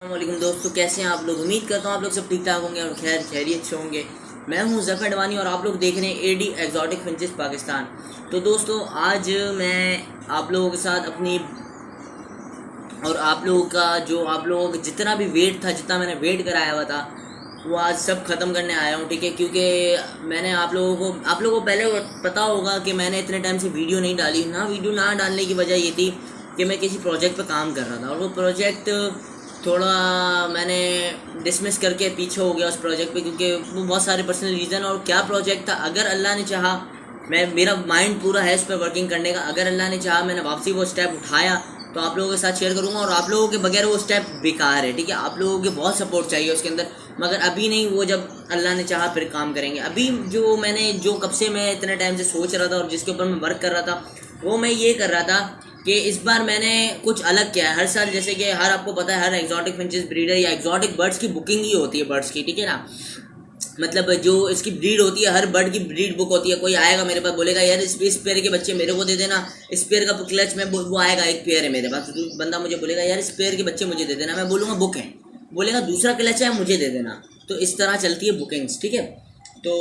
वालेकुम दोस्तों, कैसे हैं आप लोग। उम्मीद करता हूँ आप लोग सब ठीक ठाक होंगे और खैर खैरियत से होंगे। मैं हूँ ज़फ़र अडवाणी और आप लोग देख रहे हैं एडी एक्जॉटिक फिंचेस पाकिस्तान। तो दोस्तों आज मैं आप लोगों के साथ अपनी और आप लोगों का जो आप लोगों का जितना भी वेट था, जितना मैंने वेट कराया हुआ था, वो आज सब ख़त्म करने आया हूँ। ठीक है, क्योंकि मैंने आप लोगों को पहले पता होगा कि मैंने इतने टाइम से वीडियो नहीं डाली ना। वीडियो ना डालने की वजह ये थी कि मैं किसी प्रोजेक्ट पे काम कर रहा था और वो प्रोजेक्ट थोड़ा मैंने डिसमिस करके पीछे हो गया उस प्रोजेक्ट पे, क्योंकि वो बहुत सारे पर्सनल रीज़न। और क्या प्रोजेक्ट था, अगर अल्लाह ने चाहा, मेरा माइंड पूरा है उस पर वर्किंग करने का। अगर अल्लाह ने चाहा मैंने वापसी वो स्टेप उठाया तो आप लोगों के साथ शेयर करूंगा। और आप लोगों के बगैर वो स्टेप बेकार है। ठीक है, आप लोगों के बहुत सपोर्ट चाहिए उसके अंदर, मगर अभी नहीं, वो जब अल्लाह ने चाहा फिर काम करेंगे। अभी जो कब से मैं इतने टाइम से सोच रहा था और जिसके ऊपर मैं वर्क कर रहा था, वो मैं ये कर रहा था कि इस बार मैंने कुछ अलग किया है। हर साल जैसे कि आपको पता है, हर एक्जॉटिक फिंचेस ब्रीडर या एक्जॉटिक बर्ड्स की बुकिंग ही होती है बर्ड्स की। ठीक है ना, मतलब जो इसकी ब्रीड होती है, हर बर्ड की ब्रीड बुक होती है। कोई आएगा मेरे पास, बोलेगा यार इस पेयर के बच्चे मेरे को दे देना, इस पेयर का क्लच में वो आएगा, एक पेयर है मेरे पास, तो बंदा मुझे बोलेगा यार इस पेयर के बच्चे मुझे दे देना, मैं बोलूँगा बुक है, बोलेगा दूसरा क्लच है मुझे दे देना। तो इस तरह चलती है बुकिंग्स। ठीक है, तो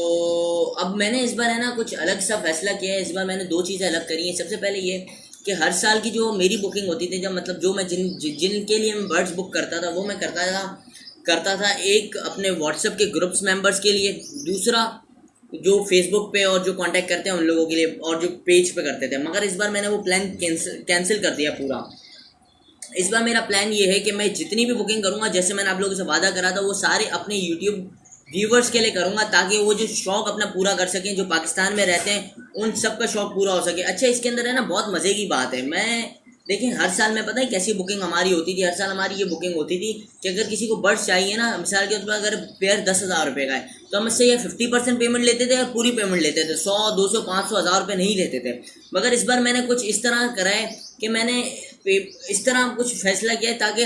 अब मैंने इस बार है ना कुछ अलग सा फैसला किया है। इस बार मैंने दो चीज़ें अलग करी हैं। सबसे पहले ये कि हर साल की जो मेरी बुकिंग होती थी, जब मतलब जो मैं जिनके लिए मैं बर्ड्स बुक करता था, वो मैं करता था एक अपने व्हाट्सएप के ग्रुप्स मेंबर्स के लिए, दूसरा जो फेसबुक पे और जो कांटेक्ट करते हैं उन लोगों के लिए, और जो पेज पे करते थे। मगर इस बार मैंने वो प्लान कैंसिल कर दिया पूरा। इस बार मेरा प्लान ये है कि मैं जितनी भी बुकिंग करूँगा, जैसे मैंने आप लोगों से वादा करा था, वो सारे अपने यूट्यूब व्यूवर्स के लिए करूँगा, ताकि वो जो शौक़ अपना पूरा कर सकें, जो पाकिस्तान में रहते हैं उन सब का शौक़ पूरा हो सके। अच्छा, इसके अंदर है ना बहुत मज़े की बात है। देखिए हर साल में पता है कैसी बुकिंग हमारी होती थी। हर साल हमारी ये बुकिंग होती थी कि अगर किसी को बर्ड्स चाहिए ना, मिसाल के तौर पर अगर पेयर 10,000 रुपये का है, तो हम इससे ये 50% पेमेंट लेते थे और पूरी पेमेंट लेते थे। 100, 200, 500, 1000 रुपये नहीं लेते थे। मगर इस बार मैंने कुछ इस तरह करा है कि मैंने इस तरह कुछ फैसला किया है ताकि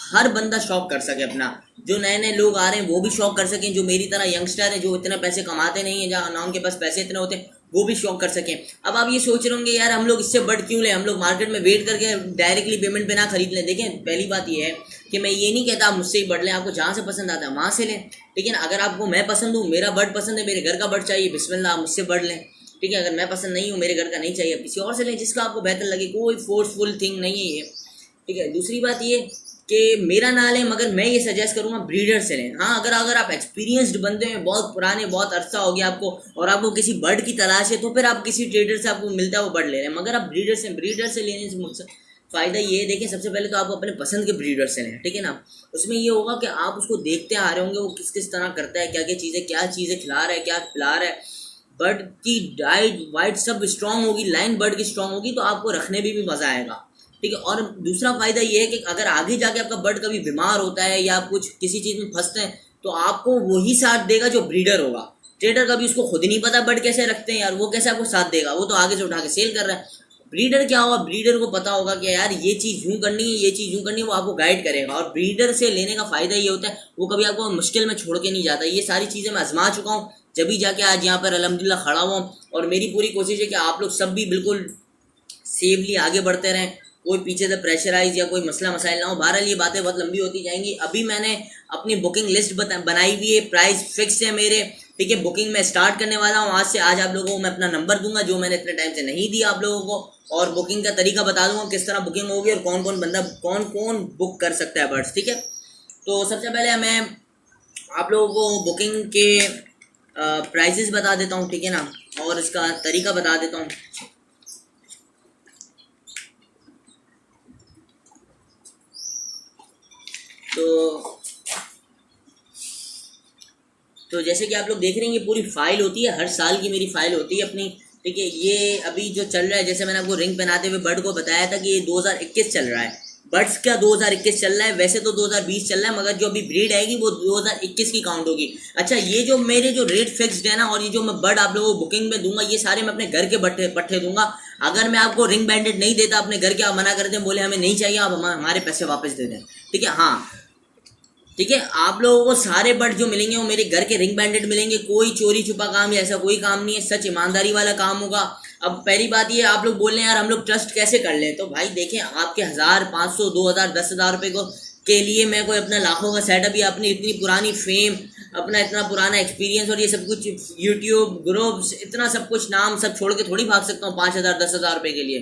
हर बंदा शौक कर सके अपना। जो नए नए लोग आ रहे हैं वो भी शौक कर सकें, जो मेरी तरह यंगस्टर हैं जो इतना पैसे कमाते नहीं हैं, जहाँ ना उनके पास पैसे इतने होते हैं, वो भी शौक कर सकें। अब आप ये सोच रहे होंगे यार हम लोग इससे बर्ड क्यों लें, हम लोग मार्केट में वेट करके डायरेक्टली पेमेंट पे ना खरीद लें। देखें, पहली बात ये है कि मैं ये नहीं कहता आप मुझसे ही बर्ड लें, आपको जहाँ से पसंद आता है वहाँ से लें। लेकिन अगर आपको मैं पसंद हूँ, मेरा बर्ड पसंद है, मेरे घर का बर्ड चाहिए, बिस्मिल्लाह, आप मुझसे बर्ड लें। ठीक है, अगर मैं पसंद नहीं हूँ, मेरे घर का नहीं चाहिए, किसी और से लें जिसका आपको बेहतर लगे। कोई फोर्सफुल थिंग नहीं है ये। ठीक है, दूसरी बात ये कि मेरा ना लें, मगर मैं ये सजेस्ट करूँगा ब्रीडर से लें। हाँ, अगर आप एक्सपीरियंस्ड बंदे हैं, बहुत पुराने, बहुत अरसा हो गया आपको, और आपको किसी बर्ड की तलाश है, तो फिर आप किसी ट्रेडर से आपको मिलता है वो बर्ड ले लें। मगर आप ब्रीडर से लेने से मुझसे फ़ायदा ये है, देखिए सबसे पहले तो आप अपने पसंद के ब्रीडर से लें। ठीक है ना, उसमें ये होगा कि आप उसको देखते आ रहे होंगे वो किस तरह करता है, क्या चीज़ें खिला रहा है, क्या पिला रहा है। बर्ड की डाइट वाइट सब स्ट्रांग होगी, लाइन बर्ड की स्ट्रांग होगी, तो आपको रखने में भी मज़ा आएगा। ठीक है, और दूसरा फ़ायदा ये है कि अगर आगे जाके आपका बर्ड कभी बीमार होता है या कुछ किसी चीज़ में फंसते हैं, तो आपको वही साथ देगा जो ब्रीडर होगा। ट्रेडर कभी उसको खुद ही नहीं पता बर्ड कैसे रखते हैं यार, वो कैसे आपको साथ देगा, वो तो आगे से उठा के सेल कर रहा है। ब्रीडर क्या होगा, ब्रीडर को पता होगा कि यार ये चीज़ यूँ करनी है, ये चीज़ यूँ करनी है, वो आपको गाइड करेगा। और ब्रीडर से लेने का फ़ायदा ये होता है वो कभी आपको मुश्किल में छोड़ के नहीं जाता। ये सारी चीज़ें मैं आजमा चुका हूँ, जब भी जाके आज यहाँ पर अल्हम्दुलिल्लाह खड़ा हुआ। और मेरी पूरी कोशिश है कि आप लोग सब भी बिल्कुल सेफली आगे बढ़ते रहें, कोई पीछे से प्रेशराइज या कोई मसला मसाइल ना हो। बहरहाल ये बातें बहुत लंबी होती जाएंगी। अभी मैंने अपनी बुकिंग लिस्ट बनाई हुई है, प्राइस फिक्स है मेरे। ठीक है, बुकिंग मैं स्टार्ट करने वाला हूँ आज से। आज आप लोगों को मैं अपना नंबर दूंगा जो मैंने इतने टाइम से नहीं दिया आप लोगों को, और बुकिंग का तरीका बता दूंगा किस तरह बुकिंग होगी और कौन कौन बुक कर सकता है बर्ड्स। ठीक है, तो सबसे पहले मैं आप लोगों को बुकिंग के प्राइजेस बता देता हूँ। ठीक है ना, और इसका तरीका बता देता हूँ। तो जैसे कि आप लोग देख रहे हैं, ये पूरी फाइल होती है, हर साल की मेरी फाइल होती है अपनी। ठीक है, ये अभी जो चल रहा है, जैसे मैंने आपको रिंग पहनाते हुए बर्ड को बताया था कि ये 2021 चल रहा है। बर्ड्स का 2021 चल रहा है, वैसे तो 2020 चल रहा है, मगर जो अभी ब्रीड आएगी वो 2021 की काउंट होगी। अच्छा, ये जो मेरे जो रेट फिक्स्ड है ना, और ये जो मैं बर्ड आप लोगों को बुकिंग में दूंगा, ये सारे मैं अपने घर के पट्टे दूंगा। अगर मैं आपको रिंग बैंडेड नहीं देता अपने घर के, आप मना कर दें, बोले हमें नहीं चाहिए, आप हमारे पैसे वापस दे दें। ठीक है, हाँ ठीक है, आप लोगों को सारे बर्ड जो मिलेंगे वो मेरे घर के रिंग बैंडेड मिलेंगे। कोई चोरी छुपा काम या ऐसा कोई काम नहीं है, सच ईमानदारी वाला काम होगा। अब पहली बात ये, आप लोग बोल रहे हैं यार हम लोग ट्रस्ट कैसे कर लें, तो भाई देखें, आपके 1000, 500, 2000, 10,000 रुपये को के लिए मैं कोई अपना लाखों का सेटअप या अपनी इतनी पुरानी फेम, अपना इतना पुराना एक्सपीरियंस और ये सब कुछ, यूट्यूब ग्रुप्स, इतना सब कुछ नाम सब छोड़ के थोड़ी भाग सकता हूँ 5,000 10,000 रुपये के लिए।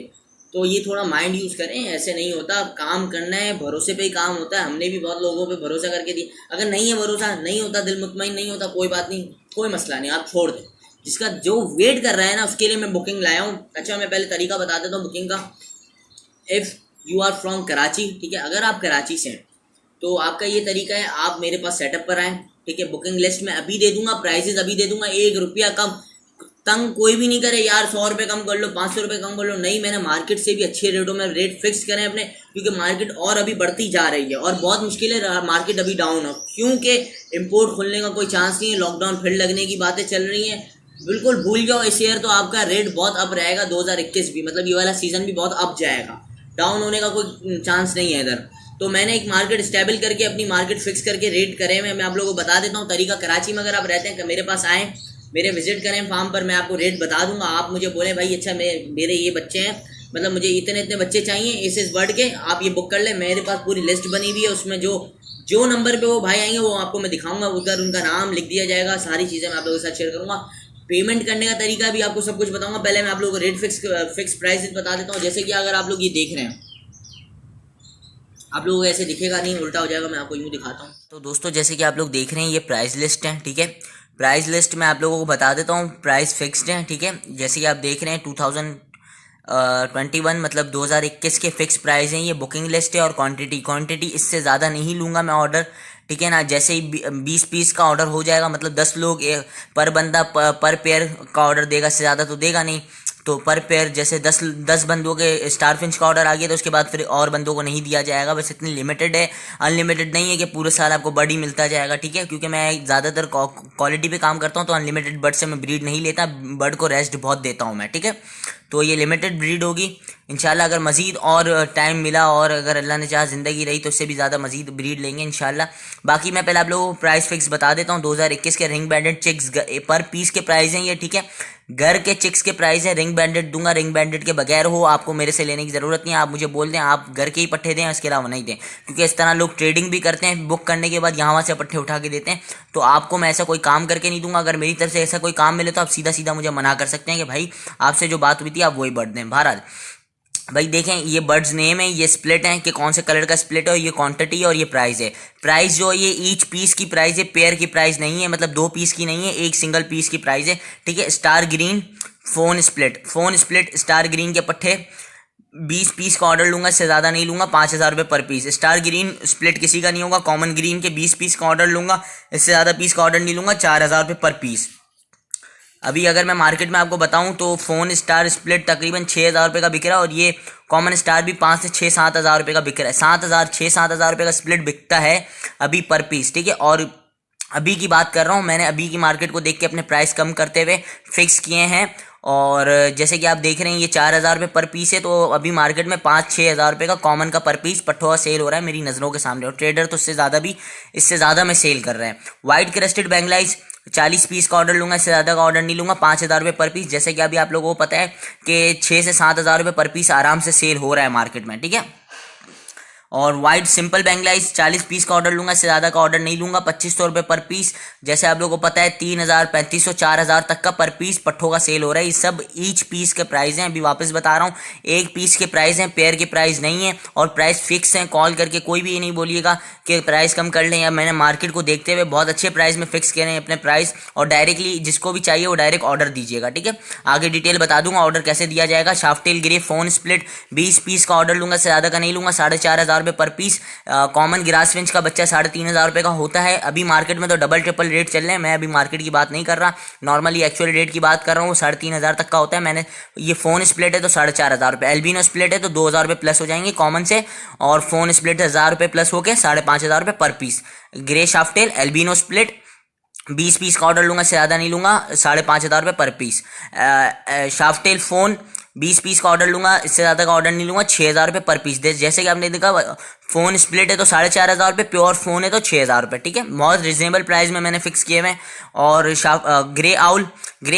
तो ये थोड़ा माइंड यूज़ करें, ऐसे नहीं होता, काम करना है, भरोसे पे ही काम होता है। हमने भी बहुत लोगों पे भरोसा करके दी, अगर नहीं है भरोसा, नहीं होता, दिल मुतमईन नहीं होता, कोई बात नहीं, कोई मसला नहीं, आप छोड़ दें। जिसका जो वेट कर रहा है ना, उसके लिए मैं बुकिंग लाया हूँ। अच्छा, मैं पहले तरीका बता देता हूँ बुकिंग का। If you are from Karachi, ठीक है, अगर आप कराची से हैं तो आपका ये तरीका है, आप मेरे पास सेटअप पर आएँ, ठीक है। बुकिंग लिस्ट में अभी दे दूंगा, प्राइजेस अभी दे दूंगा, 1 रुपया कम। तंग कोई भी नहीं करे यार, 100 रुपये कम कर लो, 500 रुपये कम कर लो, नहीं, मैंने मार्केट से भी अच्छे रेटों में रेट फिक्स करें अपने, क्योंकि मार्केट और अभी बढ़ती जा रही है और बहुत मुश्किल है मार्केट अभी डाउन हो, क्योंकि इम्पोर्ट खुलने का कोई चांस नहीं है, लॉकडाउन फिर लगने की बातें चल रही हैं। बिल्कुल भूल जाओ इस ईयर, तो आपका रेट बहुत अप रहेगा, 2021 भी, मतलब ये वाला सीज़न भी बहुत अप जाएगा, डाउन होने का कोई चांस नहीं है इधर। तो मैंने एक मार्केट स्टेबल करके, अपनी मार्केट फिक्स करके रेट करे हुए, मैं आप लोगों को बता देता हूँ तरीका। कराची में अगर आप रहते हैं, मेरे पास आएँ, मेरे विजिट करें फार्म पर, मैं आपको रेट बता दूंगा। आप मुझे बोलें भाई अच्छा मेरे ये बच्चे हैं, मतलब मुझे इतने इतने बच्चे चाहिए इस वर्ड के, आप ये बुक कर लें। मेरे पास पूरी लिस्ट बनी हुई है, उसमें जो जो नंबर पे वो भाई आएंगे वो आपको मैं दिखाऊंगा, उधर उनका नाम लिख दिया जाएगा, सारी चीज़ें मैं आप लोगों के साथ शेयर करूँगा। पेमेंट करने का तरीका भी आपको सब कुछ बताऊंगा। पहले मैं आप लोगों को रेट फिक्स प्राइस बता देता हूँ। जैसे कि अगर आप लोग ये देख रहे हैं, आप लोगों को ऐसे दिखेगा नहीं, उल्टा हो जाएगा, मैं आपको यूँ दिखाता हूँ। तो दोस्तों जैसे कि आप लोग देख रहे हैं, ये प्राइस लिस्ट है, ठीक है। प्राइस लिस्ट में आप लोगों को बता देता हूँ, प्राइस फिक्स्ड है, ठीक है। जैसे कि आप देख रहे हैं 2021 मतलब 2021 के फिक्स प्राइस हैं। ये बुकिंग लिस्ट है और क्वांटिटी इससे ज़्यादा नहीं लूँगा मैं ऑर्डर, ठीक है ना। जैसे ही 20 पीस का ऑर्डर हो जाएगा, मतलब 10 लोग पर बंदा पर पेयर का ऑर्डर देगा, इससे ज़्यादा तो देगा नहीं। तो पर पेयर जैसे 10 बंदों के स्टार फिंच का ऑर्डर आ गया तो उसके बाद फिर और बंदों को नहीं दिया जाएगा, बस इतनी लिमिटेड है, अनलिमिटेड नहीं है कि पूरे साल आपको बर्ड ही मिलता जाएगा, ठीक है। क्योंकि मैं ज़्यादातर क्वालिटी पे काम करता हूँ, तो अनलिमिटेड बर्ड से मैं ब्रीड नहीं लेता, बर्ड को रेस्ट बहुत देता हूँ मैं, ठीक है। तो ये लिमिटेड ब्रीड होगी इंशाल्लाह। अगर मज़ीद और टाइम मिला और अगर अल्लाह ने चाहा ज़िंदगी रही तो उससे भी ज़्यादा मज़ीद ब्रीड लेंगे इंशाल्लाह। बाकी मैं पहले आप लोगों को प्राइस फिक्स बता देता हूँ। 2021 के रिंग बैंडेड चिक्स पर पीस के प्राइस हैं ये, ठीक है। घर के चिक्स के प्राइस है, रिंग बैंडेड दूंगा, रिंग बैंडेड के बगैर हो आपको मेरे से लेने की ज़रूरत नहीं है। आप मुझे बोल दें आप घर के ही पट्ठे दें, इसके अलावा नहीं दें, क्योंकि इस तरह लोग ट्रेडिंग भी करते हैं, बुक करने के बाद यहाँ वहाँ से पट्ठे उठा के देते हैं। तो आपको मैं ऐसा कोई काम करके नहीं दूंगा। अगर मेरी तरफ से ऐसा कोई काम मिले तो आप सीधा सीधा मुझे मना कर सकते हैं कि भाई आपसे जो बात हुई थी आप वही बर्ड दें। बहरहाल भाई देखें, ये बर्ड्स नेम है, ये स्प्लिट है कि कौन से कलर का स्प्लिट है, ये क्वांटिटी है और ये प्राइस है। प्राइस जो है ये ईच पीस की प्राइस है, पेयर की प्राइस नहीं है, मतलब 2 पीस की नहीं है, एक सिंगल पीस की प्राइस है, ठीक है। Star green phone split star green के पट्टे 20 पीस का ऑर्डर लूंगा, इससे ज़्यादा नहीं लूंगा, 5,000 रुपये पर पीस। स्टार ग्रीन स्प्लिट किसी का नहीं होगा। कॉमन ग्रीन के 20 पीस का ऑर्डर लूंगा, इससे ज़्यादा पीस का ऑर्डर नहीं लूंगा, 4,000 रुपये पर पीस। अभी अगर मैं मार्केट में आपको बताऊं तो फ़ोन स्टार स्प्लिट तकरीबन 6,000 रुपये का बिक रहा है और ये कॉमन स्टार भी 5 से 6-7 हज़ार रुपये का बिक रहा है। 6-7 हज़ार रुपये का स्प्लिट बिकता है अभी पर पीस, ठीक है। और अभी की बात कर रहा हूँ, मैंने अभी की मार्केट को देख के अपने प्राइस कम करते हुए फिक्स किए हैं। और जैसे कि आप देख रहे हैं ये 4,000 रुपये पर पीस है, तो अभी मार्केट में 5-6 हज़ार रुपये का कॉमन का पर पीस पट्ठोआ सेल हो रहा है मेरी नज़रों के सामने, और ट्रेडर तो इससे ज़्यादा में सेल कर रहे हैं। वाइट क्रेस्टेड बैंगलाइज 40 पीस का ऑर्डर लूंगा, इससे ज़्यादा का ऑर्डर नहीं लूंगा, 5,000 रुपये पर पीस। जैसे कि अभी आप लोगों को पता है कि 6 से 7 हज़ार रुपये पर पीस आराम से सेल हो रहा है मार्केट में, ठीक है। और वाइट सिंपल बैंगलाइज 40 पीस का ऑर्डर लूंगा, इससे ज़्यादा का ऑर्डर नहीं लूंगा, 2,500 रुपये पर पीस। जैसे आप लोगों को पता है 3,000, 3,500, 4,000 तक का पर पीस पट्ठों का सेल हो रहा है। ये सब ईच पीस के प्राइस हैं, अभी वापस बता रहा हूँ, एक पीस के प्राइस हैं, पेयर के प्राइस नहीं है और प्राइस फिक्स हैं। कॉल करके कोई भी ये नहीं बोलिएगा कि प्राइस कम कर लें, या मैंने मार्केट को देखते हुए बहुत अच्छे प्राइस में फिक्स किए हैं अपने प्राइस, और डायरेक्टली जिसको भी चाहिए वो डायरेक्ट ऑर्डर दीजिएगा, ठीक है। आगे डिटेल बता दूंगा ऑर्डर कैसे दिया जाएगा। शाफ्टेल ग्रे फोन स्प्लिट 20 पीस का ऑर्डर लूंगा, इससे ज़्यादा का नहीं लूंगा, 4,500 रुपये पर पीस। कॉमन ग्रास फिंच का बच्चा 3,500 रुपये का होता है। अभी मार्केट में तो डबल ट्रिपल रेट चल रहे हैं, मैं अभी मार्केट की बात नहीं कर रहा, नॉर्मली एक्चुअल रेट की बात कर रहा हूँ। 3,500 तक का होता है। मैंने ये फ़ोन स्प्लिट है तो 4,500 रुपये, एल्बिनो स्प्लिट है तो 2,000 रुपये प्लस हो जाएंगे कॉमन से, और फ़ोन स्प्लिट 1,000 रुपये प्लस होकर 5,500 रुपये पर पीस। ग्रे शाफ्टेल एल्बिनो स्प्लिट 20 पीस का ऑर्डर लूंगा, इससे ज़्यादा नहीं लूंगा, 5,500 रुपये पर पीस। शाफ्टेल फ़ोन 20 पीस का ऑर्डर लूँगा, इससे ज़्यादा का ऑर्डर नहीं लूँगा। 6,000 रुपये पर पीस दे। जैसे कि आपने देखा फ़ोन स्प्लिट है तो 4,500 रुपये, प्योर फ़ोन है तो 6,000 रुपये, ठीक है। बहुत रिजनेबल प्राइस में मैंने फिक्स किए हुए हैं। और ग्रे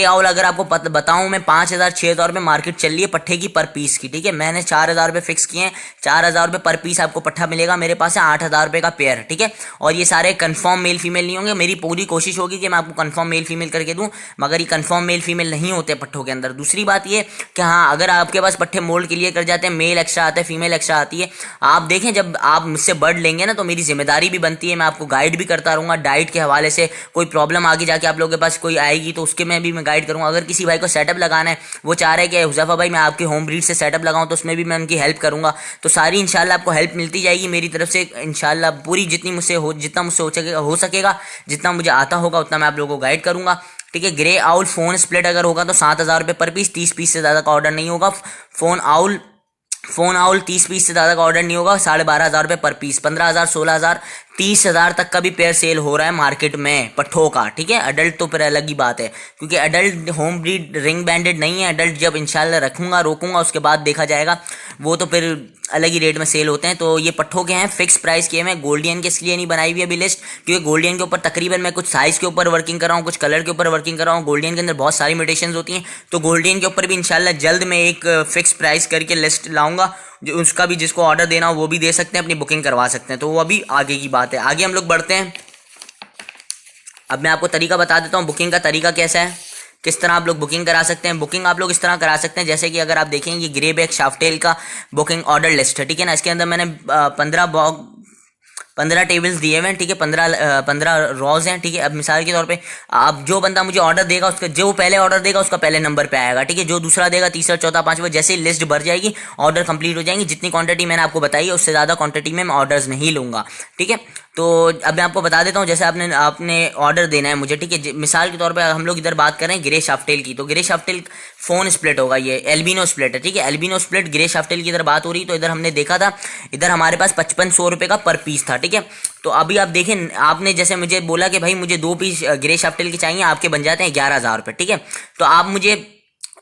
आउल अगर आपको बताऊँ मैं 5,000-6,000 रुपये मार्केट चल रही है पट्ठे की पर पीस की, ठीक है। मैंने 4,000 रुपये फिक्स किए हैं। 4,000 रुपये पर पीस आपको पट्ठा मिलेगा। मेरे पास है 8,000 रुपये का पेयर, ठीक है। और ये सारे कन्फर्म मेल फीमेल नहीं होंगे। मेरी पूरी कोशिश होगी कि मैं आपको कन्फर्म मेल फीमेल करके दूँ, मगर ये कन्फर्म मेल फीमेल नहीं होते पट्ठों के अंदर। दूसरी बात ये कि हाँ, अगर आपके पास पट्ठे मोल्ड क्लियर कर जाते हैं, मेल एक्स्ट्रा आता है, फीमेल एक्स्ट्रा आती है, आप देखें जब आप मुझसे बर्ड लेंगे ना तो मेरी जिम्मेदारी भी बनती है, मैं आपको गाइड भी करता रहूँगा। डाइट के हवाले से कोई प्रॉब्लम आगे जाके आप लोगों के पास कोई आएगी तो उसके में भी मैं गाइड करूँगा। अगर किसी भाई को सेटअप लगाना है, वो चाह रहे हैं कि हुज़ैफा भाई मैं आपके होम ब्रीड से सेटअप लगाऊँ, तो उसमें भी मैं उनकी हेल्प करूँगा। तो सारी इंशाल्लाह आपको हेल्प मिलती जाएगी मेरी तरफ से इंशाल्लाह। पूरी जितना मुझसे हो सकेगा, जितना मुझे आता होगा उतना मैं आप लोगों को गाइड करूँगा, ठीक है। ग्रे आउल फ़ोन स्प्लिट अगर होगा तो 7,000 रुपये पर पीस, 30 पीस से ज़्यादा का ऑर्डर नहीं होगा। फ़ोन आउल 30 पीस से ज़्यादा का ऑर्डर नहीं होगा। 12,500 रुपये पर पीस, 15,000, 16,000, 30,000 तक का भी पेयर सेल हो रहा है मार्केट में पट्ठों का, ठीक है। अडल्ट तो फिर अलग ही बात है, क्योंकि अडल्ट होम ब्रीड रिंग बैंडेड नहीं है। अडल्ट जब इंशाल्लाह रोकूंगा उसके बाद देखा जाएगा, वो तो फिर अलग ही रेट में सेल होते हैं। तो ये पट्ठों के हैं, फिक्स प्राइस किए हैं। गोल्डियन के इसलिए नहीं बनाई हुई अभी लिस्ट, क्योंकि गोल्डियन के ऊपर तकरीबन मैं कुछ साइज़ के ऊपर वर्किंग कर रहा हूँ, कुछ कलर के ऊपर वर्किंग कर रहा हूँ। गोल्डियन के अंदर बहुत सारी म्यूटेशंस होती हैं, तो गोल्डियन के ऊपर भी इंशाल्लाह जल्द मैं एक फिक्स प्राइस करके लिस्ट लाऊंगा, जो उसका भी जिसको ऑर्डर देना हो वो भी दे सकते हैं, अपनी बुकिंग करवा सकते हैं। तो वो अभी आगे की बात है। आगे हम लोग बढ़ते हैं। अब मैं आपको तरीका बता देता हूँ बुकिंग का तरीका कैसा है, किस तरह आप लोग बुकिंग करा सकते हैं। बुकिंग आप लोग इस तरह करा सकते हैं, जैसे कि अगर आप देखें ये ग्रे बैक शाफ्टेल का बुकिंग ऑर्डर लिस्ट है, ठीक है ना। इसके अंदर मैंने 15 टेबल्स दिए हुए हैं, ठीक है। 15 रॉज हैं, ठीक है। अब मिसाल के तौर पे आप जो बंदा मुझे ऑर्डर देगा, उसका जो पहले ऑर्डर देगा उसका पहले नंबर पे आएगा, ठीक है। जो दूसरा देगा, तीसरा, चौथा, पांचवा, जैसे ही लिस्ट भर जाएगी ऑर्डर कंप्लीट हो जाएंगे। जितनी क्वांटिटी मैंने आपको बताई है उससे ज़्यादा क्वांटिटी में मैं ऑर्डर्स नहीं लूँगा, ठीक है। तो अब मैं आपको बता देता हूँ, जैसे आपने ऑर्डर देना है मुझे, ठीक है। मिसाल के तौर पे हम लोग इधर बात करें ग्रे शाफ्टेल की, तो ग्रे शाफ्टेल फ़ोन स्प्लिट होगा, ये एल्बिनो स्प्लिट है, ठीक है। एल्बिनो स्प्लिट ग्रे शाफ्टेल की इधर बात हो रही, तो इधर हमने देखा था, इधर हमारे पास 5500 रुपये का पर पीस था, ठीक है। तो अभी आप देखें, आपने जैसे मुझे बोला कि भाई मुझे 2 पीस ग्रे शाफ्टेल के चाहिए, आपके बन जाते हैं 11,000 रुपये, ठीक है। तो आप मुझे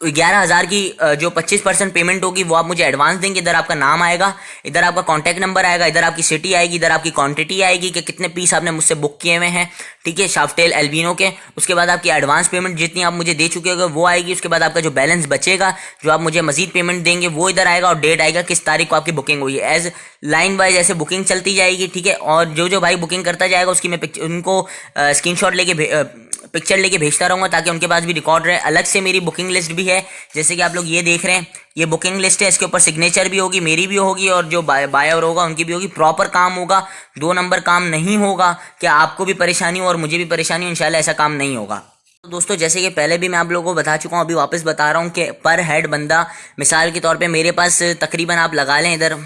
11,000 की जो 25% पेमेंट होगी वो आप मुझे एडवांस देंगे। इधर आपका नाम आएगा, इधर आपका कॉन्टैक्ट नंबर आएगा, इधर आपकी सिटी आएगी, इधर आपकी क्वांटिटी आएगी कि कितने पीस आपने मुझसे बुक किए हुए हैं, ठीक है, शाफ्टेल एल्बिनो के। उसके बाद आपकी एडवांस पेमेंट जितनी आप मुझे दे चुके होंगे वो आएगी। उसके बाद आपका जो बैलेंस बचेगा, जो आप मुझे मजीद पेमेंट देंगे, वो इधर आएगा, और डेट आएगा किस तारीख को आपकी बुकिंग हुई है। एज लाइन वाइज ऐसे बुकिंग चलती जाएगी, ठीक है। और जो भाई बुकिंग करता जाएगा उसकी मैं उनको स्क्रीनशॉट लेके पिक्चर लेके भेजता रहूँगा, ताकि उनके पास भी रिकॉर्ड रहे। अलग से मेरी बुकिंग लिस्ट भी है, जैसे कि आप लोग ये देख रहे हैं, ये बुकिंग लिस्ट है। इसके ऊपर सिग्नेचर भी होगी, मेरी भी होगी, और जो बायर होगा उनकी भी होगी। प्रॉपर काम होगा, 2 नंबर काम नहीं होगा कि आपको भी परेशानी हो और मुझे भी परेशानी हो। इंशाल्लाह ऐसा काम नहीं होगा। तो दोस्तों, जैसे कि पहले भी मैं आप लोगों को बता चुका हूँ, अभी वापस बता रहा हूँ कि पर हेड बंदा, मिसाल के तौर पर मेरे पास तकरीबन आप लगा लें इधर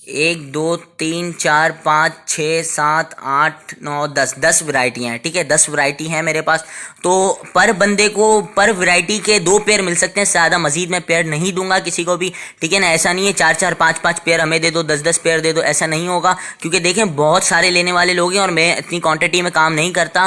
1 2 3 4 5 6 7 8 9 10 वैरायटियाँ हैं, ठीक है। 10 वैरायटी हैं मेरे पास। तो पर बंदे को पर वैरायटी के 2 पेयर मिल सकते हैं, ज़्यादा मजीद मैं पेयर नहीं दूंगा किसी को भी, ठीक है ना। ऐसा नहीं है 4 5 पेयर हमें दे दो, 10 पेयर दे दो, ऐसा नहीं होगा। क्योंकि देखें बहुत सारे लेने वाले लोग हैं और मैं इतनी क्वांटिटी में काम नहीं करता।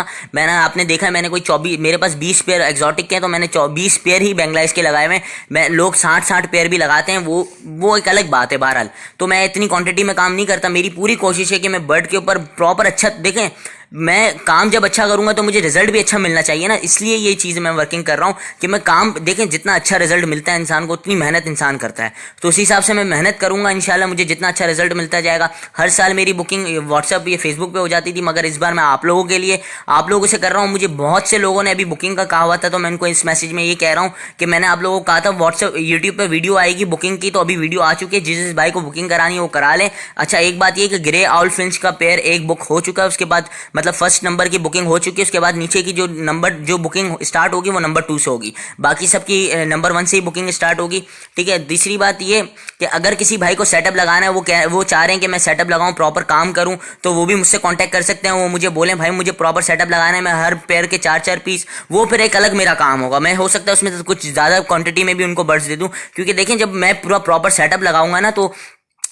आपने देखा मैंने कोई 24, मेरे पास 20 पेयर एक्जॉटिक के हैं, तो मैंने 20 पेयर ही बांग्लादेश के लगाए हुए हैं। लोग 60 पेयर भी लगाते हैं, वो एक अलग बात है। बहरहाल तो मैं इतनी क्वांटिटी में काम नहीं करता। मेरी पूरी कोशिश है कि मैं बर्ड के ऊपर प्रॉपर अच्छा, देखें मैं काम जब अच्छा करूंगा तो मुझे रिजल्ट भी अच्छा मिलना चाहिए ना, इसलिए ये चीज़ मैं वर्किंग कर रहा हूँ कि मैं काम, देखें जितना अच्छा रिजल्ट मिलता है इंसान को उतनी मेहनत इंसान करता है। तो उसी हिसाब से मैं मेहनत करूंगा, इंशाल्लाह मुझे जितना अच्छा रिजल्ट मिलता जाएगा। हर साल मेरी बुकिंग व्हाट्सएप या फेसबुक पे हो जाती थी, मगर इस बार मैं आप लोगों के लिए, आप लोगों से कर रहा हूँ। मुझे बहुत से लोगों ने अभी बुकिंग का कहा हुआ था, तो मैं उनको इस मैसेज में ये कह रहा हूँ कि मैंने आप लोगों को कहा था व्हाट्सएप यूट्यूब पर वीडियो आएगी बुकिंग की, तो अभी वीडियो आ चुकी है। जिस भाई को बुकिंग करानी है वो करा ले। अच्छा, एक बात ये कि ग्रे आउल फिंच का पेयर एक बुक हो चुका है, उसके बाद मतलब फर्स्ट नंबर की बुकिंग हो चुकी है। उसके बाद नीचे की जो बुकिंग स्टार्ट होगी वो नंबर 2 से होगी, बाकी सबकी नंबर 1 से ही बुकिंग स्टार्ट होगी, ठीक है। तीसरी बात ये कि अगर किसी भाई को सेटअप लगाना है, वो चाह रहे हैं कि मैं सेटअप लगाऊं, प्रॉपर काम करूं, तो वो भी मुझसे कांटेक्ट कर सकते हैं। वो मुझे बोलें भाई मुझे प्रॉपर सेटअप लगाना है, मैं हर पेयर के 4 पीस, वो फिर एक अलग मेरा काम होगा। मैं हो सकता है उसमें कुछ ज़्यादा क्वांटिटी में भी उनको बर्ड्स दे दूं, क्योंकि देखें जब मैं पूरा प्रॉपर सेटअप लगाऊंगा ना, तो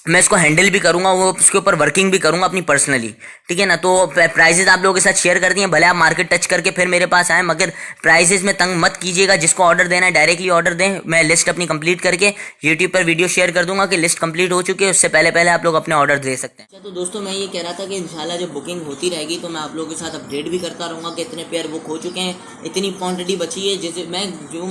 मैं इसको हैंडल भी करूंगा, वो उसके ऊपर वर्किंग भी करूंगा अपनी पर्सनली, ठीक है ना। तो प्राइजेस आप लोगों के साथ शेयर कर दिए, भले आप मार्केट टच करके फिर मेरे पास आए, मगर प्राइजेस में तंग मत कीजिएगा। जिसको ऑर्डर देना है डायरेक्टली ऑर्डर दें। मैं लिस्ट अपनी कंप्लीट करके यूट्यूब पर वीडियो शेयर कर दूंगा कि लिस्ट कंप्लीट हो चुकी है, उससे पहले पहले आप लोग अपने ऑर्डर दे सकते हैं। तो दोस्तों मैं ये कह रहा था कि इंशाल्लाह जब बुकिंग होती रहेगी तो मैं आप लोगों के साथ अपडेट भी करता रहूँगा कि इतने पेयर बुक हो चुके हैं, इतनी क्वान्टिटी बची है। जैसे मैं जो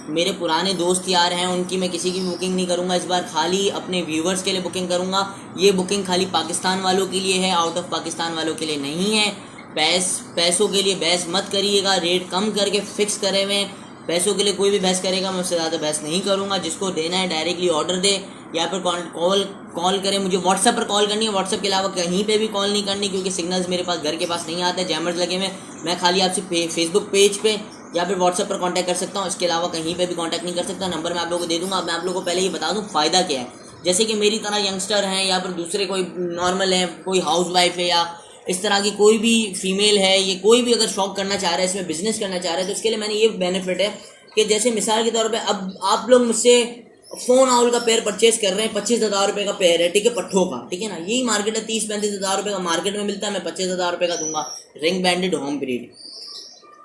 मेरे पुराने दोस्त यार हैं उनकी मैं किसी की भी बुकिंग नहीं करूंगा इस बार, खाली अपने व्यूवर्स के लिए बुकिंग करूंगा। ये बुकिंग खाली पाकिस्तान वालों के लिए है, आउट ऑफ पाकिस्तान वालों के लिए नहीं है। पैसों के लिए बहस मत करिएगा, रेट कम करके फिक्स करे हुए हैं। पैसों के लिए कोई भी बहस करेगा, मैं उससे ज़्यादा बहस नहीं करूँगा। जिसको देना है डायरेक्टली ऑर्डर दे, या फिर कॉल करें। मुझे व्हाट्सएप पर कॉल करनी है, व्हाट्सएप के अलावा कहीं पे भी कॉल नहीं करनी, क्योंकि सिग्नल्स मेरे पास घर के पास नहीं आते, जैमर्स लगे हुए। मैं खाली आपसे फेसबुक पेज पे या फिर व्हाट्सएप पर कांटेक्ट कर सकता हूँ, इसके अलावा कहीं पे भी कांटेक्ट नहीं कर सकता। नंबर मैं आप लोगों को दे दूंगा। मैं आप लोगों को पहले ये बता दूँ फ़ायदा क्या है। जैसे कि मेरी तरह यंगस्टर हैं या फिर दूसरे कोई नॉर्मल है, कोई हाउस वाइफ है, या इस तरह की कोई भी फीमेल है, ये कोई भी अगर शौक करना चाह रहा है, इसमें बिजनेस करना चाह रहा है, तो इसके लिए मैंने ये बेनिफिट है कि जैसे मिसाल के तौर पर अब आप लोग मुझसे फोन आउल का पेयर परचेज कर रहे हैं, 25,000 रुपये का पेयर है, ठीक है, पट्ठों का, ठीक है ना। यही मार्केट है, 30-35 हज़ार रुपये का मार्केट में मिलता है, मैं 25,000 रुपये का दूंगा, रिंग बैंडेड होम ब्रीड।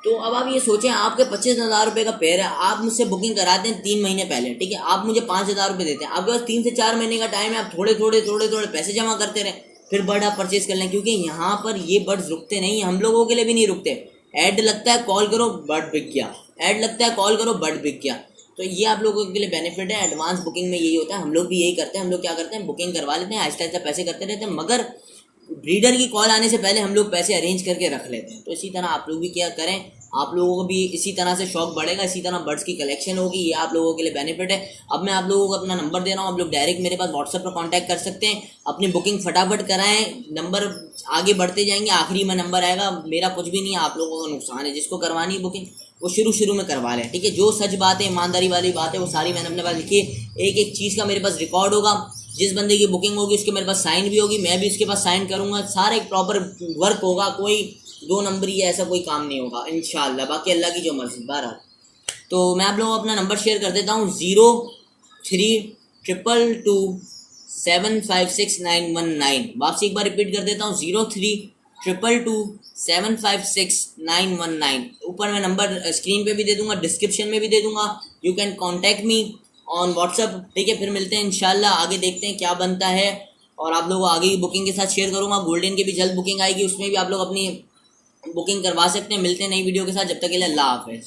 तो अब आप ये सोचें, आपके 25,000 रुपये का पेयर है, आप मुझसे बुकिंग कराते हैं 3 महीने पहले, ठीक है, आप मुझे 5,000 रुपये देते हैं, आपके पास 3 से 4 महीने का टाइम है, आप थोड़े थोड़े पैसे जमा करते रहे, फिर बर्ड आप परचेज कर लें। क्योंकि यहाँ पर ये बर्ड्स रुकते नहीं, हम लोगों के लिए भी नहीं रुकते। ऐड लगता है, कॉल करो, बर्ड बिक गया, ऐड लगता है, कॉल करो, बर्ड बिक गया। तो ये आप लोगों के लिए बेनिफिट है। एडवांस बुकिंग में यही होता है, हम लोग भी यही करते हैं। हम लोग क्या करते हैं, बुकिंग करवा लेते हैं, आहिस्ता आहिस्ता पैसे करते रहते हैं, मगर ब्रीडर की कॉल आने से पहले हम लोग पैसे अरेंज करके रख लेते हैं। तो इसी तरह आप लोग भी क्या करें, आप लोगों को भी इसी तरह से शौक बढ़ेगा, इसी तरह बर्ड्स की कलेक्शन होगी, ये आप लोगों के लिए बेनिफिट है। अब मैं आप लोगों को अपना नंबर दे रहा हूँ, आप लोग डायरेक्ट मेरे पास व्हाट्सएप पर कांटेक्ट कर सकते हैं, अपनी बुकिंग फटाफट कराएं। नंबर आगे बढ़ते जाएंगे, आखिरी में नंबर आएगा, मेरा कुछ भी नहीं है, आप लोगों का नुकसान है। जिसको करवानी है बुकिंग वो शुरू में करवा लें, ठीक है। जो सच बात है, ईमानदारी वाली बात है, वो सारी मैंने अपने पास लिखी है। एक एक चीज़ का मेरे पास रिकॉर्ड होगा, जिस बंदे की बुकिंग होगी उसके मेरे पास साइन भी होगी, मैं भी उसके पास साइन करूँगा, सारा एक प्रॉपर वर्क होगा, कोई 2 नंबरी या ऐसा कोई काम नहीं होगा इंशाल्लाह। बाकी अल्लाह की जो मर्जी। बहरहाल तो मैं आप लोगों को अपना नंबर शेयर कर देता हूँ, 032227569119। वापसी एक बार रिपीट कर देता हूँ, 032227569119। ऊपर मैं नंबर स्क्रीन पे भी दे दूंगा, डिस्क्रिप्शन में भी दे दूंगा। You can contact me on WhatsApp, ठीक है। फिर मिलते हैं इंशाल्लाह, आगे देखते हैं क्या बनता है, और आप लोगों को आगे की बुकिंग के साथ शेयर करूँगा। गोल्डन की भी जल्द बुकिंग आएगी, उसमें भी आप लोग अपनी बुकिंग करवा सकते हैं। मिलते हैं नई वीडियो के साथ, जब तक के लिए अल्लाह हाफ़िज़।